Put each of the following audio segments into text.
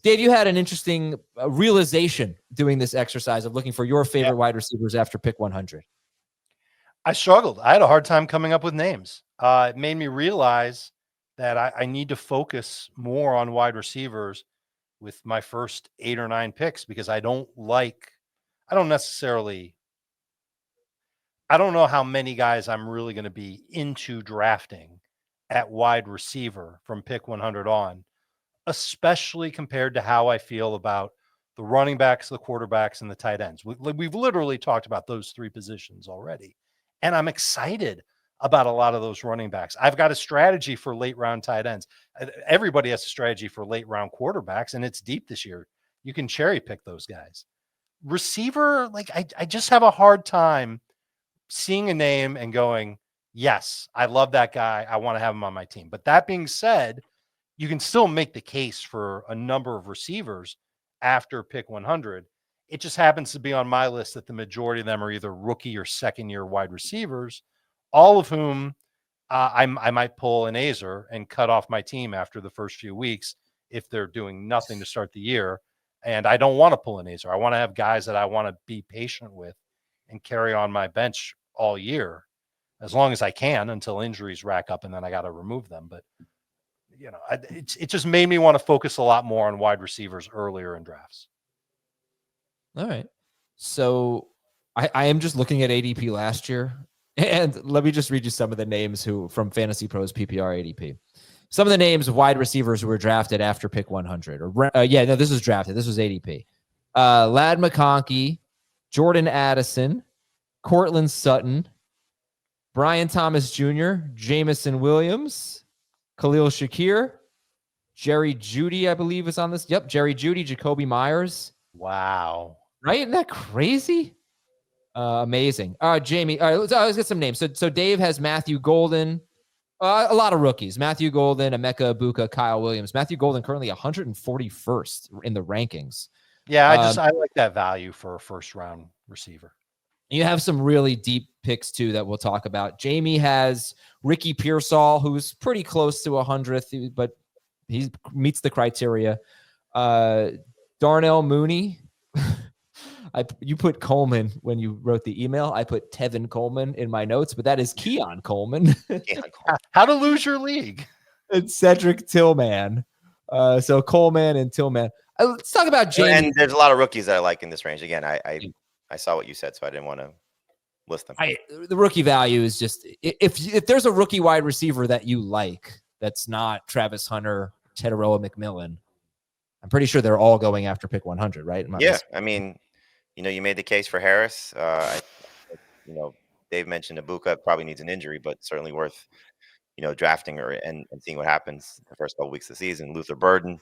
Dave, you had an interesting realization doing this exercise of looking for your favorite wide receivers after pick 100. I struggled. I had a hard time coming up with names. It made me realize that I need to focus more on wide receivers with my first 8 or 9 picks, because I don't know how many guys I'm really going to be into drafting at wide receiver from pick 100 on, especially compared to how I feel about the running backs, the quarterbacks, and the tight ends. We've literally talked about those 3 positions already, and I'm excited about a lot of those running backs. I've got a strategy for late round tight ends. Everybody has a strategy for late round quarterbacks, and it's deep this year. You can cherry pick those guys. Receiver, I just have a hard time seeing a name and going, yes, I love that guy. I want to have him on my team. But that being said, you can still make the case for a number of receivers after pick 100. It just happens to be on my list that the majority of them are either rookie or second-year wide receivers, all of whom I might pull an Azer and cut off my team after the first few weeks if they're doing nothing to start the year. And I don't want to pull an Azer. I want to have guys that I want to be patient with and carry on my bench all year, as long as I can, until injuries rack up, and then I got to remove them. But it just made me want to focus a lot more on wide receivers earlier in drafts. All right. So I am just looking at ADP last year, and let me just read you some of the names from Fantasy Pros PPR ADP. Some of the names of wide receivers who were drafted after pick 100. This was drafted. This was ADP. Ladd McConkey, Jordan Addison, Cortland Sutton, Brian Thomas Jr., Jamison Williams, Khalil Shakir, Jerry Jeudy, I believe, is on this. Yep, Jerry Jeudy, Jacoby Myers. Wow. Right? Isn't that crazy? Amazing. All right, Jamie. All right, let's get some names. So Dave has Matthew Golden. A lot of rookies. Matthew Golden, Emeka Egbuka, Kyle Williams. Matthew Golden currently 141st in the rankings. Yeah, I like that value for a first-round receiver. You have some really deep picks, too, that we'll talk about. Jamie has Ricky Pearsall, who's pretty close to 100th, but he meets the criteria. Darnell Mooney. You put Coleman when you wrote the email. I put Tevin Coleman in my notes, but that is Keon Coleman. How to lose your league. And Cedric Tillman. So Coleman and Tillman. Let's talk about Jamie. And there's a lot of rookies that I like in this range. Again, I saw what you said, so I didn't want to list them. The rookie value is just, if there's a rookie wide receiver that you like that's not Travis Hunter, Teteroa McMillan, I'm pretty sure they're all going after pick 100, right? Yeah, I mean, you made the case for Harris. Dave mentioned Egbuka probably needs an injury, but certainly worth, drafting and seeing what happens the first couple weeks of the season. Luther Burden,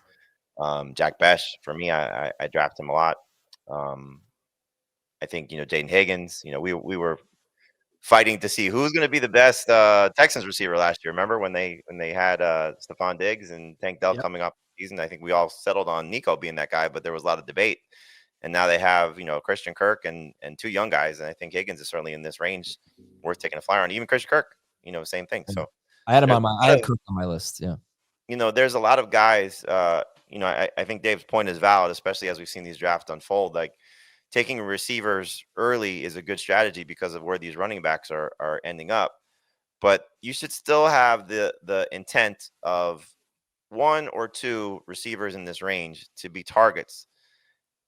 Jack Besh. For me, I draft him a lot. I think, Jaden Higgins, we were fighting to see who's going to be the best Texans receiver last year. Remember when they had Stephon Diggs and Tank Dell coming up the season? I think we all settled on Nico being that guy, but there was a lot of debate. And now they have, Christian Kirk and 2 young guys. And I think Higgins is certainly in this range, worth taking a flyer on. Even Christian Kirk, same thing. So I had him I had Kirk on my list. Yeah. There's a lot of guys, I think Dave's point is valid, especially as we've seen these drafts unfold. Like, taking receivers early is a good strategy because of where these running backs are ending up. But you should still have the intent of 1 or 2 receivers in this range to be targets,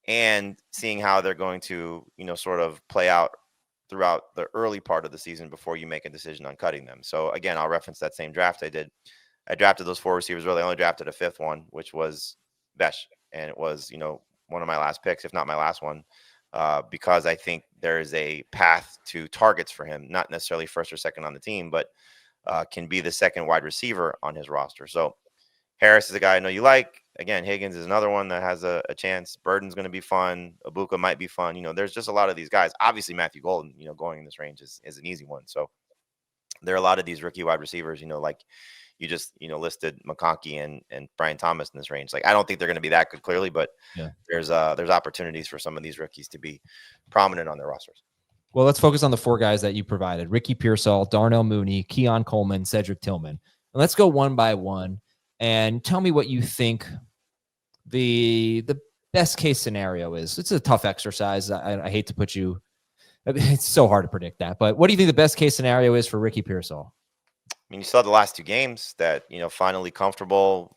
and seeing how they're going to, sort of play out throughout the early part of the season before you make a decision on cutting them. So again, I'll reference that same draft I did. I drafted those 4 receivers early. I only drafted a 5th one, which was Besh. And it was, one of my last picks, if not my last one, because I think there is a path to targets for him, not necessarily first or second on the team, but can be the second wide receiver on his roster. So Harris is a guy I know you like. Again, Higgins is another one that has a chance. Burden's going to be fun. Egbuka might be fun. There's just a lot of these guys. Obviously, Matthew Golden, going in this range is an easy one. So there are a lot of these rookie wide receivers, like you just, listed McConkey and Brian Thomas in this range. Like, I don't think they're going to be that good, clearly, but there's opportunities for some of these rookies to be prominent on their rosters. Well, let's focus on the 4 guys that you provided: Ricky Pearsall, Darnell Mooney, Keon Coleman, Cedric Tillman. And let's go one by one and tell me what you think the best case scenario is? It's a tough exercise. I hate to put you. It's so hard to predict that. But what do you think the best case scenario is for Ricky Pearsall? I mean, you saw the last 2 games that, finally comfortable,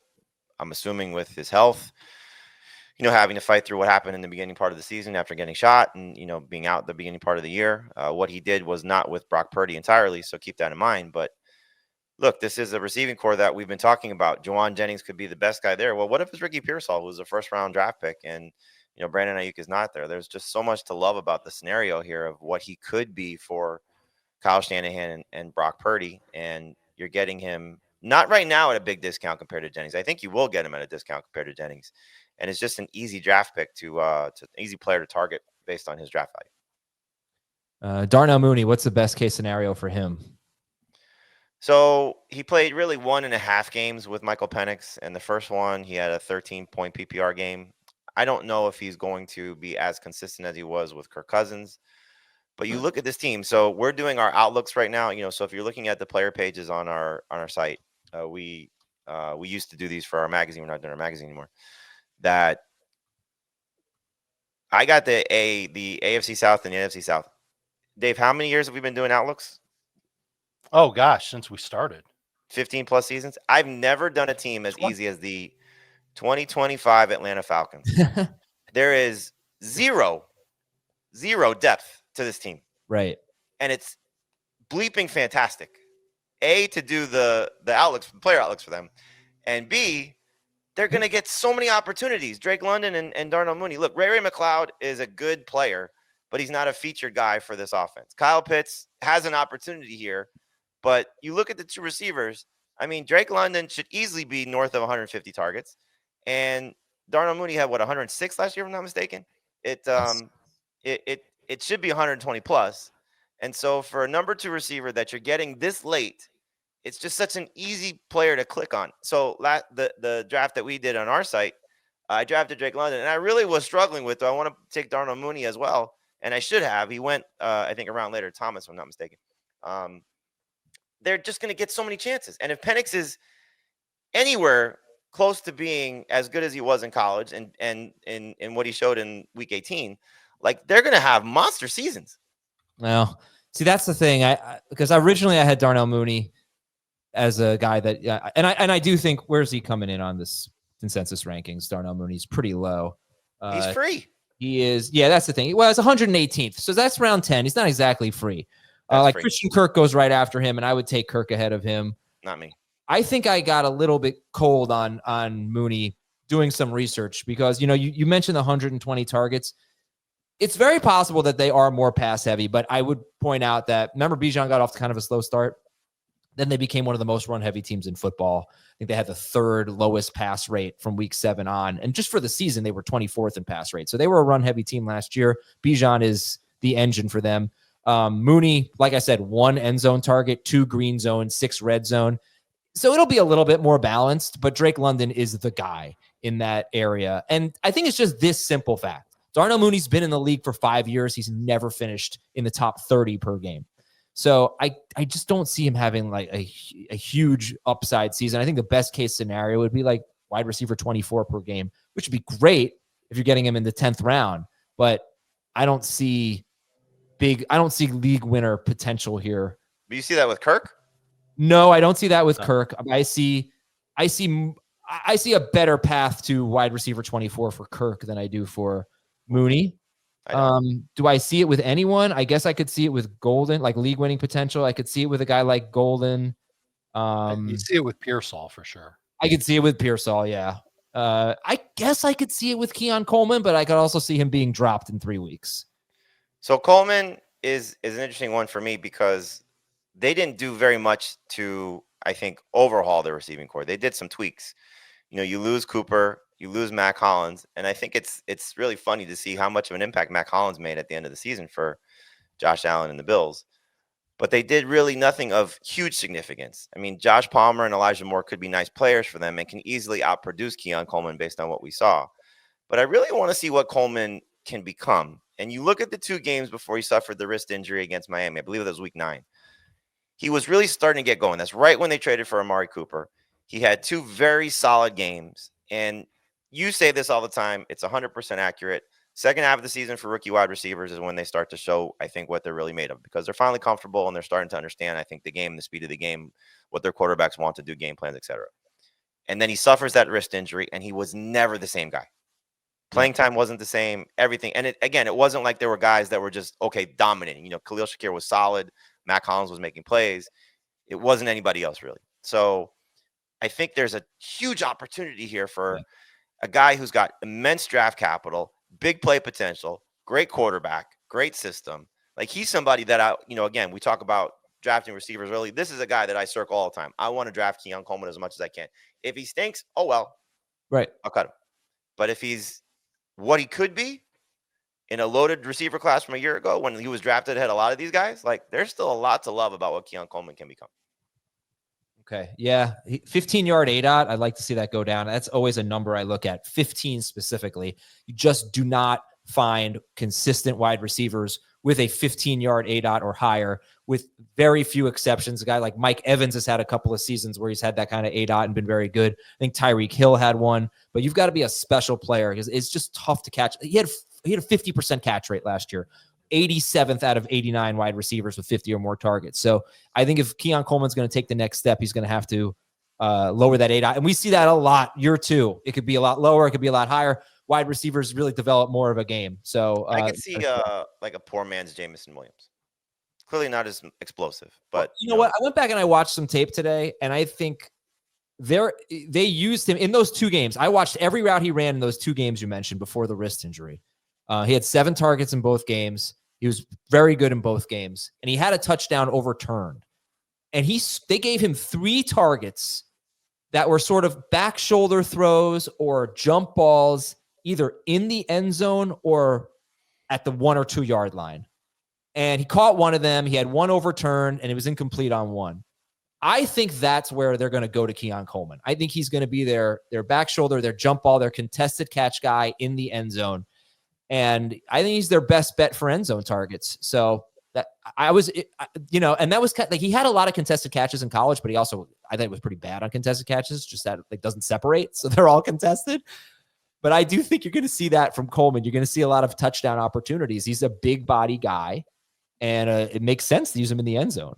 I'm assuming, with his health, having to fight through what happened in the beginning part of the season after getting shot and, being out the beginning part of the year. What he did was not with Brock Purdy entirely, so keep that in mind. But look, this is a receiving core that we've been talking about. Juwan Jennings could be the best guy there. Well, what if it's Ricky Pearsall, who's a first-round draft pick, and, Brandon Ayuk is not there? There's just so much to love about the scenario here of what he could be for Kyle Shanahan and Brock Purdy, and you're getting him not right now at a big discount compared to Jennings. I think you will get him at a discount compared to Jennings, and it's just an easy draft pick to easy player to target based on his draft value. Darnell Mooney, what's the best case scenario for him? So he played really 1.5 games with Michael Penix, and the first one he had a 13-point PPR game. I don't know if he's going to be as consistent as he was with Kirk Cousins. But you look at this team. So we're doing our outlooks right now. So if you're looking at the player pages on our site, we used to do these for our magazine. We're not doing our magazine anymore. That I got the AFC South and the NFC South. Dave, how many years have we been doing outlooks? Oh gosh, since we started. 15 plus seasons. I've never done a team as easy as the 2025 Atlanta Falcons. There is zero depth to this team. Right. And it's bleeping fantastic. A, to do the outlooks, player outlooks for them. And B, they're going to get so many opportunities. Drake London and Darnell Mooney. Look, Ray McLeod is a good player, but he's not a featured guy for this offense. Kyle Pitts has an opportunity here, but you look at the 2 receivers. I mean, Drake London should easily be north of 150 targets. And Darnell Mooney had, 106 last year, if I'm not mistaken? It should be 120 plus. And so for a number 2 receiver that you're getting this late, it's just such an easy player to click on. So the draft that we did on our site, I drafted Drake London, and I really was struggling with, do I want to take Darnell Mooney as well? And I should have. He went, I think, around later, Thomas, if I'm not mistaken. They're just going to get so many chances. And if Penix is anywhere close to being as good as he was in college and in what he showed in week 18, like, they're going to have monster seasons. Well, see, that's the thing. Because originally I had Darnell Mooney as a guy that, and I do think, where's he coming in on this consensus rankings? Darnell Mooney's pretty low. He's free. He is. Yeah, that's the thing. Well, it's 118th, so that's round 10. He's not exactly free. Free. Christian Kirk goes right after him, and I would take Kirk ahead of him. Not me. I think I got a little bit cold on Mooney doing some research because, you mentioned the 120 targets. It's very possible that they are more pass heavy, but I would point out that, remember, Bijan got off to kind of a slow start. Then they became one of the most run heavy teams in football. I think they had the 3rd lowest pass rate from week 7 on. And just for the season, they were 24th in pass rate. So they were a run heavy team last year. Bijan is the engine for them. Mooney, like I said, 1 end zone target, 2 green zone, 6 red zone. So it'll be a little bit more balanced, but Drake London is the guy in that area. And I think it's just this simple fact. Darnell Mooney's been in the league for 5 years. He's never finished in the top 30 per game. So I just don't see him having like a huge upside season. I think the best case scenario would be like wide receiver 24 per game, which would be great if you're getting him in the 10th round. But I don't see league winner potential here. Do you see that with Kirk? No, I don't see that with Kirk. I see a better path to wide receiver 24 for Kirk than I do for Mooney. Do I see it with anyone? I guess I could see it with Golden, like league winning potential. I could see it with a guy like Golden. You see it with Pearsall for sure. I could see it with Pearsall, yeah. I guess I could see it with Keon Coleman, but I could also see him being dropped in 3 weeks. So Coleman is an interesting one for me because they didn't do very much to, I think, overhaul the receiving core. They did some tweaks. You lose Cooper, you lose Mac Hollins, and I think it's really funny to see how much of an impact Mac Hollins made at the end of the season for Josh Allen and the Bills. But they did really nothing of huge significance. I mean, Josh Palmer and Elijah Moore could be nice players for them and can easily outproduce Keon Coleman based on what we saw. But I really want to see what Coleman can become. And you look at the 2 games before he suffered the wrist injury against Miami. I believe that was week 9. He was really starting to get going. That's right when they traded for Amari Cooper. He had 2 very solid games. And you say this all the time. It's 100% accurate. Second half of the season for rookie wide receivers is when they start to show, I think, what they're really made of, because they're finally comfortable and they're starting to understand, I think, the game, the speed of the game, what their quarterbacks want to do, game plans, etc. And then he suffers that wrist injury, and he was never the same guy. Playing time wasn't the same, everything. And it wasn't like there were guys that were just, okay, dominating. You know, Khalil Shakir was solid. Matt Collins was making plays. It wasn't anybody else, really. So I think there's a huge opportunity here for a guy who's got immense draft capital, big play potential, great quarterback, great system. Like, he's somebody that again, we talk about drafting receivers early. This is a guy that I circle all the time. I want to draft Keon Coleman as much as I can. If he stinks, oh well. Right. I'll cut him. But if he's what he could be in a loaded receiver class from a year ago when he was drafted ahead of a lot of these guys, like, there's still a lot to love about what Keon Coleman can become. Okay. Yeah. 15-yard ADOT. I'd like to see that go down. That's always a number I look at, 15 specifically. You just do not find consistent wide receivers with a 15-yard ADOT or higher, with very few exceptions. A guy like Mike Evans has had a couple of seasons where he's had that kind of ADOT and been very good. I think Tyreek Hill had one, but you've got to be a special player because it's just tough to catch. He had a 50% catch rate last year. 87th out of 89 wide receivers with 50 or more targets. So I think if Keon Coleman's going to take the next step, he's going to have to lower that ADOT. And we see that a lot year two. It could be a lot lower. It could be a lot higher. Wide receivers really develop more of a game. So I could see like a poor man's Jameson Williams. Clearly not as explosive, but you know what? I went back and I watched some tape today, and I think they used him in those two games. I watched every route he ran in those two games you mentioned before the wrist injury. He had 7 targets in both games. He was very good in both games, and he had a touchdown overturned. And they gave him 3 targets that were sort of back shoulder throws or jump balls, either in the end zone or at the 1 or 2 yard line. And he caught one of them. He had one overturned, and it was incomplete on one. I think that's where they're going to go to Keon Coleman. I think he's going to be their back shoulder, their jump ball, their contested catch guy in the end zone. And I think he's their best bet for end zone targets. So that and that was kind of, like, he had a lot of contested catches in college, but he also, I think, was pretty bad on contested catches, just that it doesn't separate. So they're all contested. But I do think you're going to see that from Coleman. You're going to see a lot of touchdown opportunities. He's a big body guy, and it makes sense to use him in the end zone.